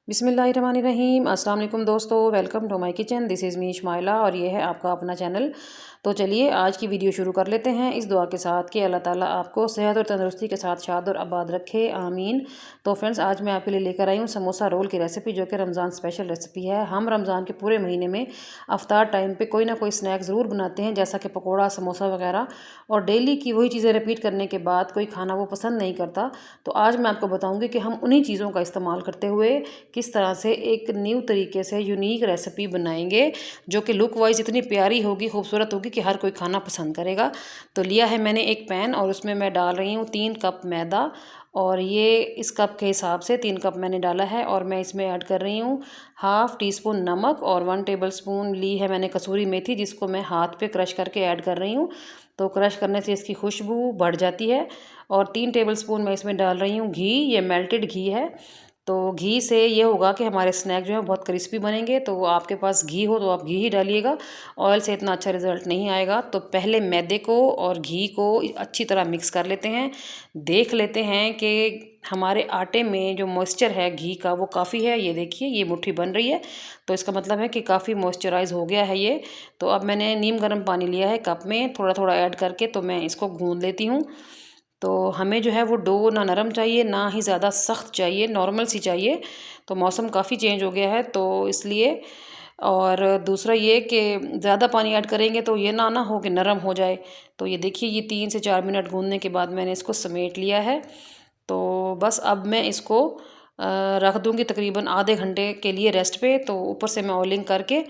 बिस्मिल्लाहिर्रहमानिर्रहीम। अस्सलाम वालेकुम दोस्तों, welcome to my kitchen. This is me Ismaila और ये है आपका अपना चैनल। तो चलिए आज की वीडियो शुरू कर लेते हैं इस दुआ के साथ कि अल्लाह ताला आपको सेहत और तंदुरुस्ती के साथ शाद और आबाद रखे, आमीन। तो फ्रेंड्स, आज मैं आपके लिए लेकर आई हूँ समोसा रोल की रेसिपी, जो कि रमज़ान स्पेशल रेसिपी है। हम रमज़ान के पूरे महीने में अफ्तार टाइम पे कोई ना कोई स्नैक ज़रूर बनाते हैं, जैसा कि पकौड़ा, समोसा वगैरह। और डेली की वही चीज़ें रिपीट करने के बाद कोई खाना वो पसंद नहीं करता। तो आज मैं आपको बताऊँगी कि हम उन्हीं चीज़ों का इस्तेमाल करते हुए किस तरह से एक न्यू तरीके से यूनिक रेसिपी बनाएंगे, जो कि लुक वाइज इतनी प्यारी होगी, खूबसूरत होगी कि हर कोई खाना पसंद करेगा। तो लिया है मैंने एक पैन और उसमें मैं डाल रही हूँ 3 कप मैदा। और ये इस कप के हिसाब से 3 कप मैंने डाला है। और मैं इसमें ऐड कर रही हूँ हाफ़ टी स्पून नमक और 1 टेबल स्पून ली है मैंने कसूरी मेथी, जिसको मैं हाथ पे क्रश करके ऐड कर रही हूँ। तो क्रश करने से इसकी खुशबू बढ़ जाती है। और 3 टेबल स्पून मैं इसमें डाल रही हूँ घी, ये मेल्टेड घी है। तो घी से ये होगा कि हमारे स्नैक जो है बहुत क्रिस्पी बनेंगे। तो आपके पास घी हो तो आप घी ही डालिएगा, ऑयल से इतना अच्छा रिजल्ट नहीं आएगा। तो पहले मैदे को और घी को अच्छी तरह मिक्स कर लेते हैं। देख लेते हैं कि हमारे आटे में जो मॉइस्चर है घी का वो काफ़ी है। ये देखिए, ये मुट्ठी बन रही है, तो इसका मतलब है कि काफ़ी मॉइस्चराइज हो गया है ये। तो अब मैंने नीम गर्म पानी लिया है कप में, थोड़ा थोड़ा ऐड करके तो मैं इसको गूँध लेती हूँ। तो हमें जो है वो डो ना नरम चाहिए ना ही ज़्यादा सख्त चाहिए, नॉर्मल सी चाहिए। तो मौसम काफ़ी चेंज हो गया है तो इसलिए। और दूसरा ये कि ज़्यादा पानी ऐड करेंगे तो ये ना हो कि नरम हो जाए। तो ये देखिए, ये 3 से 4 मिनट गूँधने के बाद मैंने इसको समेट लिया है। तो बस अब मैं इसको रख दूँगी तकरीबन आधे घंटे के लिए रेस्ट पे। तो ऊपर से मैं ऑयलिंग करके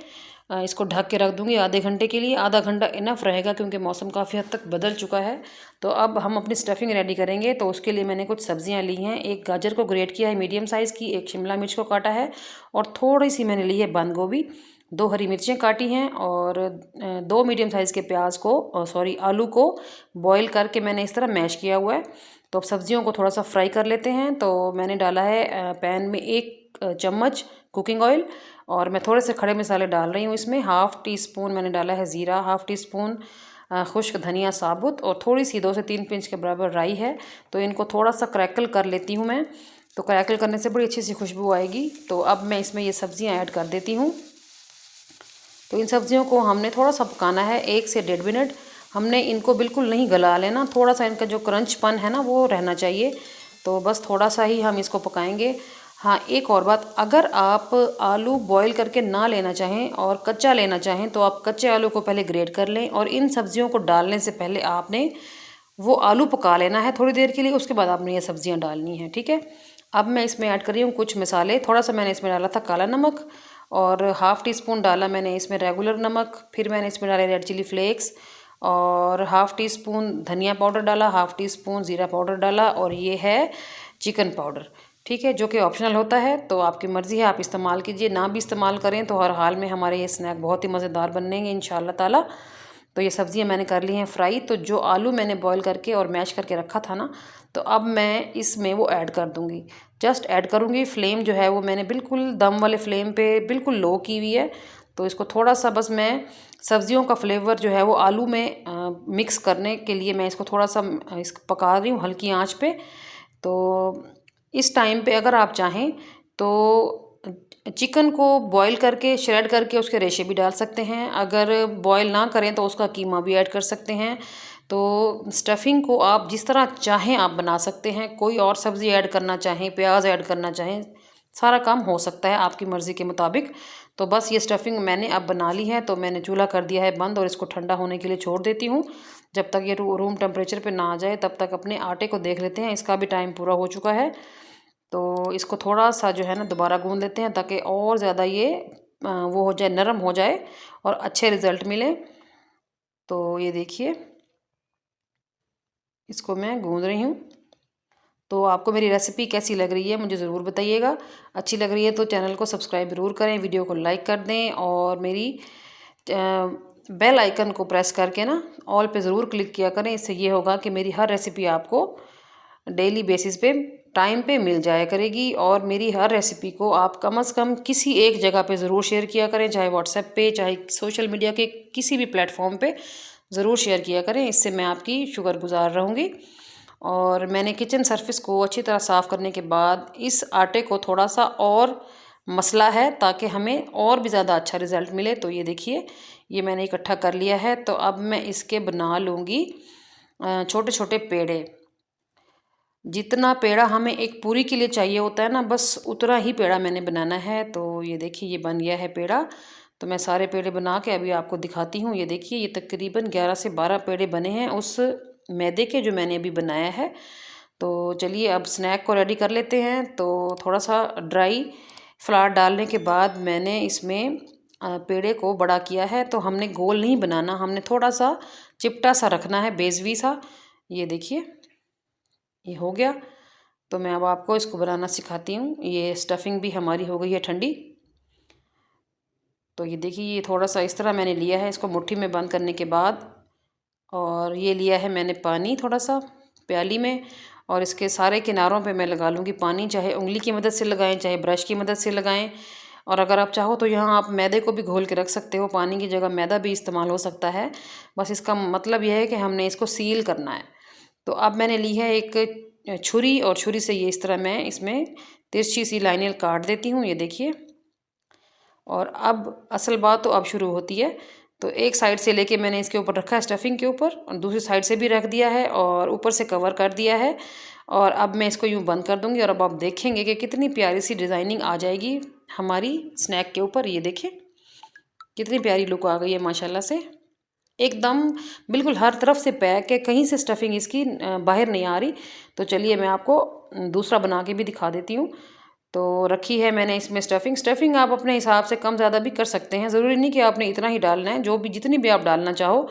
इसको ढक के रख दूँगी आधे घंटे के लिए। आधा घंटा इनफ रहेगा क्योंकि मौसम काफ़ी हद तक बदल चुका है। तो अब हम अपनी स्टफिंग रेडी करेंगे। तो उसके लिए मैंने कुछ सब्जियां ली हैं। एक गाजर को ग्रेट किया है मीडियम साइज़ की, एक शिमला मिर्च को काटा है और थोड़ी सी मैंने ली है बंद गोभी, 2 हरी मिर्चें काटी हैं और 2 मीडियम साइज़ के प्याज को आलू को बॉईल करके मैंने इस तरह मैश किया हुआ है। तो अब सब्जियों को थोड़ा सा फ्राई कर लेते हैं। तो मैंने डाला है पैन में 1 चम्मच कुकिंग ऑयल और मैं थोड़े से खड़े मसाले डाल रही हूँ इसमें। हाफ़ टी स्पून मैंने डाला है ज़ीरा, हाफ़ टी स्पून खुश्क धनिया साबुत और थोड़ी सी 2 से 3 पिंच के बराबर राई है। तो इनको थोड़ा सा क्रैकल कर लेती हूँ मैं। तो क्रैकल करने से बड़ी अच्छी सी खुशबू आएगी। तो अब मैं इसमें ये सब्जियाँ ऐड कर देती हूँ। तो इन सब्जियों को हमने थोड़ा सा पकाना है, 1 से 1.5 मिनट। हमने इनको बिल्कुल नहीं गला लेना, थोड़ा सा इनका जो क्रंचपन है ना वो रहना चाहिए। तो बस थोड़ा सा ही हम इसको पकाएंगे। हाँ, एक और बात, अगर आप आलू बॉईल करके ना लेना चाहें और कच्चा लेना चाहें तो आप कच्चे आलू को पहले ग्रेट कर लें और इन सब्जियों को डालने से पहले आपने वो आलू पका लेना है थोड़ी देर के लिए, उसके बाद आपने ये सब्जियां डालनी है, ठीक है। अब मैं इसमें ऐड कर रही हूँ कुछ मसाले। थोड़ा सा मैंने इसमें डाला था काला नमक और हाफ़ टी स्पून डाला मैंने इसमें रेगुलर नमक। फिर मैंने इसमें डाले रेड चिली फ्लेक्स और हाफ़ टी स्पून धनिया पाउडर डाला, हाफ़ टी स्पून ज़ीरा पाउडर डाला और ये है चिकन पाउडर, ठीक है, जो कि ऑप्शनल होता है। तो आपकी मर्ज़ी है, आप इस्तेमाल कीजिए, ना भी इस्तेमाल करें तो हर हाल में हमारे ये स्नैक बहुत ही मज़ेदार बनेंगे इंशाल्लाह ताला। तो ये सब्जियां मैंने कर ली हैं फ्राई। तो जो आलू मैंने बॉईल करके और मैश करके रखा था ना, तो अब मैं इसमें वो ऐड कर दूँगी। जस्ट ऐड करूँगी। फ्लेम जो है वो मैंने बिल्कुल दम वाले फ्लेम पे बिल्कुल लो की हुई है। तो इसको थोड़ा सा बस मैं सब्जियों का फ्लेवर जो है वो आलू में मिक्स करने के लिए मैं इसको थोड़ा सा पका रही हूँ हल्की आंच पे। तो इस टाइम पे अगर आप चाहें तो चिकन को बॉईल करके श्रेड करके उसके रेशे भी डाल सकते हैं। अगर बॉईल ना करें तो उसका कीमा भी ऐड कर सकते हैं। तो स्टफिंग को आप जिस तरह चाहें आप बना सकते हैं। कोई और सब्ज़ी ऐड करना चाहें, प्याज ऐड करना चाहें, सारा काम हो सकता है आपकी मर्ज़ी के मुताबिक। तो बस ये स्टफिंग मैंने अब बना ली है। तो मैंने चूल्हा कर दिया है बंद और इसको ठंडा होने के लिए छोड़ देती हूँ। जब तक ये रूम टेम्परेचर पे ना आ जाए तब तक अपने आटे को देख लेते हैं। इसका भी टाइम पूरा हो चुका है। तो इसको थोड़ा सा जो है ना दोबारा गूंद लेते हैं ताकि और ज़्यादा ये वो हो जाए, नरम हो जाए और अच्छे रिज़ल्ट मिले। तो ये देखिए, इसको मैं गूंद रही हूँ। तो आपको मेरी रेसिपी कैसी लग रही है मुझे ज़रूर बताइएगा। अच्छी लग रही है तो चैनल को सब्सक्राइब ज़रूर करें, वीडियो को लाइक कर दें और मेरी बेल आइकन को प्रेस करके ना ऑल पे ज़रूर क्लिक किया करें। इससे ये होगा कि मेरी हर रेसिपी आपको डेली बेसिस पे टाइम पे मिल जाया करेगी। और मेरी हर रेसिपी को आप कम से कम किसी एक जगह पे ज़रूर शेयर किया करें, चाहे व्हाट्सएप पे, चाहे सोशल मीडिया के किसी भी प्लेटफॉर्म पे ज़रूर शेयर किया करें। इससे मैं आपकी शुक्रगुजार रहूँगी। और मैंने किचन सरफेस को अच्छी तरह साफ़ करने के बाद इस आटे को थोड़ा सा और मसला है ताकि हमें और भी ज़्यादा अच्छा रिज़ल्ट मिले। तो ये देखिए, ये मैंने इकट्ठा कर लिया है। तो अब मैं इसके बना लूँगी छोटे छोटे पेड़े। जितना पेड़ा हमें एक पूरी के लिए चाहिए होता है ना, बस उतना ही पेड़ा मैंने बनाना है। तो ये देखिए, ये बन गया है पेड़ा। तो मैं सारे पेड़े बना के अभी आपको दिखाती हूँ। ये देखिए, ये तकरीबन 11 से 12 पेड़े बने हैं उस मैदे के जो मैंने अभी बनाया है। तो चलिए अब स्नैक को रेडी कर लेते हैं। तो थोड़ा सा ड्राई फ्लावर डालने के बाद मैंने इसमें पेड़े को बड़ा किया है। तो हमने गोल नहीं बनाना, हमने थोड़ा सा चिपटा सा रखना है, बेजवी सा। ये देखिए, ये हो गया। तो मैं अब आपको इसको बनाना सिखाती हूँ। ये स्टफिंग भी हमारी हो गई है ठंडी। तो ये देखिए, ये थोड़ा सा इस तरह मैंने लिया है, इसको मुट्ठी में बंद करने के बाद। और ये लिया है मैंने पानी थोड़ा सा प्याली में, और इसके सारे किनारों पे मैं लगा लूँगी पानी। चाहे उंगली की मदद से लगाएं, चाहे ब्रश की मदद से लगाएं। और अगर आप चाहो तो यहाँ आप मैदे को भी घोल के रख सकते हो, पानी की जगह मैदा भी इस्तेमाल हो सकता है। बस इसका मतलब यह है कि हमने इसको सील करना है। तो अब मैंने ली है एक छुरी, और छुरी से ये इस तरह मैं इसमें तिरछी सी लाइनें काट देती हूँ। ये देखिए, और अब असल बात तो अब शुरू होती है। तो एक साइड से लेके मैंने इसके ऊपर रखा है स्टफिंग के ऊपर, और दूसरी साइड से भी रख दिया है, और ऊपर से कवर कर दिया है। और अब मैं इसको यूँ बंद कर दूँगी, और अब आप देखेंगे कि कितनी प्यारी सी डिज़ाइनिंग आ जाएगी हमारी स्नैक के ऊपर। ये देखें, कितनी प्यारी लुक आ गई है माशाल्लाह से। एकदम बिल्कुल हर तरफ से पैक है, कहीं से स्टफिंग इसकी बाहर नहीं आ रही। तो चलिए मैं आपको दूसरा बना के भी दिखा देती हूँ। तो रखी है मैंने इसमें स्टफिंग आप अपने हिसाब से कम ज़्यादा भी कर सकते हैं, ज़रूरी नहीं कि आपने इतना ही डालना है। जो भी जितनी भी आप डालना चाहो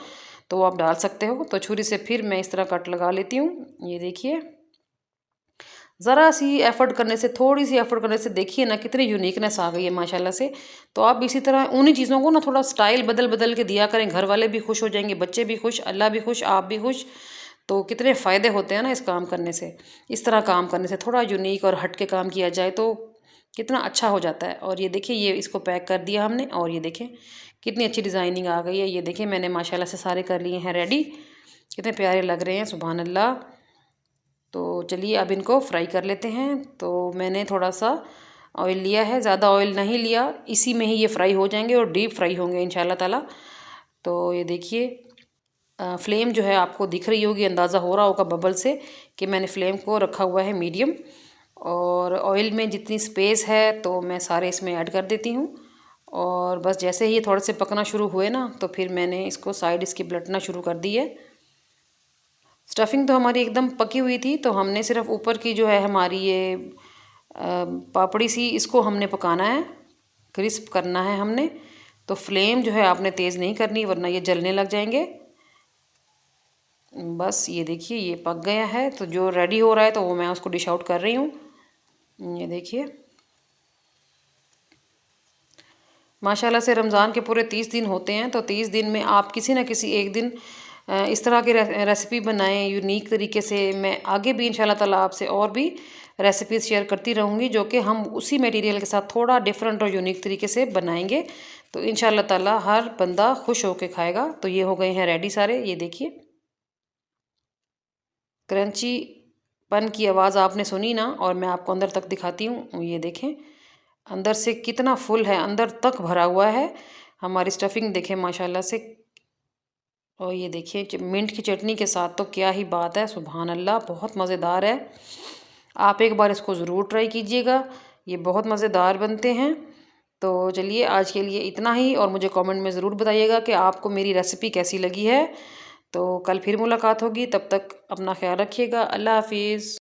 तो वो आप डाल सकते हो। तो छुरी से फिर मैं इस तरह कट लगा लेती हूँ। ये देखिए, ज़रा सी एफ़र्ट करने से, थोड़ी सी एफ़र्ट करने से देखिए ना कितनी यूनिकनेस आ गई है माशाल्लाह से। तो आप इसी तरह उन्हीं चीज़ों को ना थोड़ा स्टाइल बदल बदल के दिया करें, घर वाले भी खुश हो जाएंगे, बच्चे भी खुश, अल्लाह भी खुश, आप भी खुश। तो कितने फ़ायदे होते हैं ना इस काम करने से। इस तरह काम करने से थोड़ा यूनिक और हट के काम किया जाए तो कितना अच्छा हो जाता है। और ये देखिए, ये इसको पैक कर दिया हमने, और ये देखें कितनी अच्छी डिज़ाइनिंग आ गई है। ये देखिए, मैंने माशाल्लाह से सारे कर लिए हैं रेडी। कितने प्यारे लग रहे हैं, सुभान अल्लाह। तो चलिए अब इनको फ्राई कर लेते हैं। तो मैंने थोड़ा सा ऑयल लिया है, ज़्यादा ऑयल नहीं लिया, इसी में ही ये फ्राई हो जाएंगे और डीप फ्राई होंगे इंशाल्लाह ताला। तो ये देखिए, फ्लेम जो है आपको दिख रही होगी, अंदाज़ा हो रहा होगा बबल से कि मैंने फ्लेम को रखा हुआ है मीडियम। और ऑयल में जितनी स्पेस है तो मैं सारे इसमें ऐड कर देती हूँ। और बस जैसे ही ये थोड़े से पकना शुरू हुए ना, तो फिर मैंने इसको साइड इसकी पलटना शुरू कर दी है। स्टफिंग तो हमारी एकदम पकी हुई थी, तो हमने सिर्फ ऊपर की जो है हमारी ये पापड़ी सी, इसको हमने पकाना है, क्रिस्प करना है हमने। तो फ्लेम जो है आपने तेज़ नहीं करनी, वरना ये जलने लग जाएंगे। बस ये देखिए, ये पक गया है। तो जो रेडी हो रहा है तो वो मैं उसको डिश आउट कर रही हूँ। ये देखिए, माशाल्लाह से रमज़ान के पूरे 30 दिन होते हैं। तो 30 दिन में आप किसी न किसी एक दिन इस तरह की रेसिपी बनाएं यूनिक तरीके से। मैं आगे भी इंशाल्लाह ताला आपसे और भी रेसिपीज़ शेयर करती रहूँगी, जो कि हम उसी मटेरियल के साथ थोड़ा डिफरेंट और यूनिक तरीके से बनाएंगे। तो इंशाल्लाह ताला हर बंदा खुश होकर खाएगा। तो ये हो गए हैं रेडी सारे। ये देखिए, क्रंची पन की आवाज़ आपने सुनी ना, और मैं आपको अंदर तक दिखाती हूँ। ये देखें अंदर से कितना फुल है, अंदर तक भरा हुआ है। हमारी स्टफिंग देखें माशाल्लाह से। और ये देखिए, मिंट की चटनी के साथ तो क्या ही बात है, सुभान अल्लाह, बहुत मज़ेदार है। आप एक बार इसको ज़रूर ट्राई कीजिएगा, ये बहुत मज़ेदार बनते हैं। तो चलिए आज के लिए इतना ही, और मुझे कमेंट में ज़रूर बताइएगा कि आपको मेरी रेसिपी कैसी लगी है। तो कल फिर मुलाकात होगी, तब तक अपना ख्याल रखिएगा। अल्लाह हाफिज़।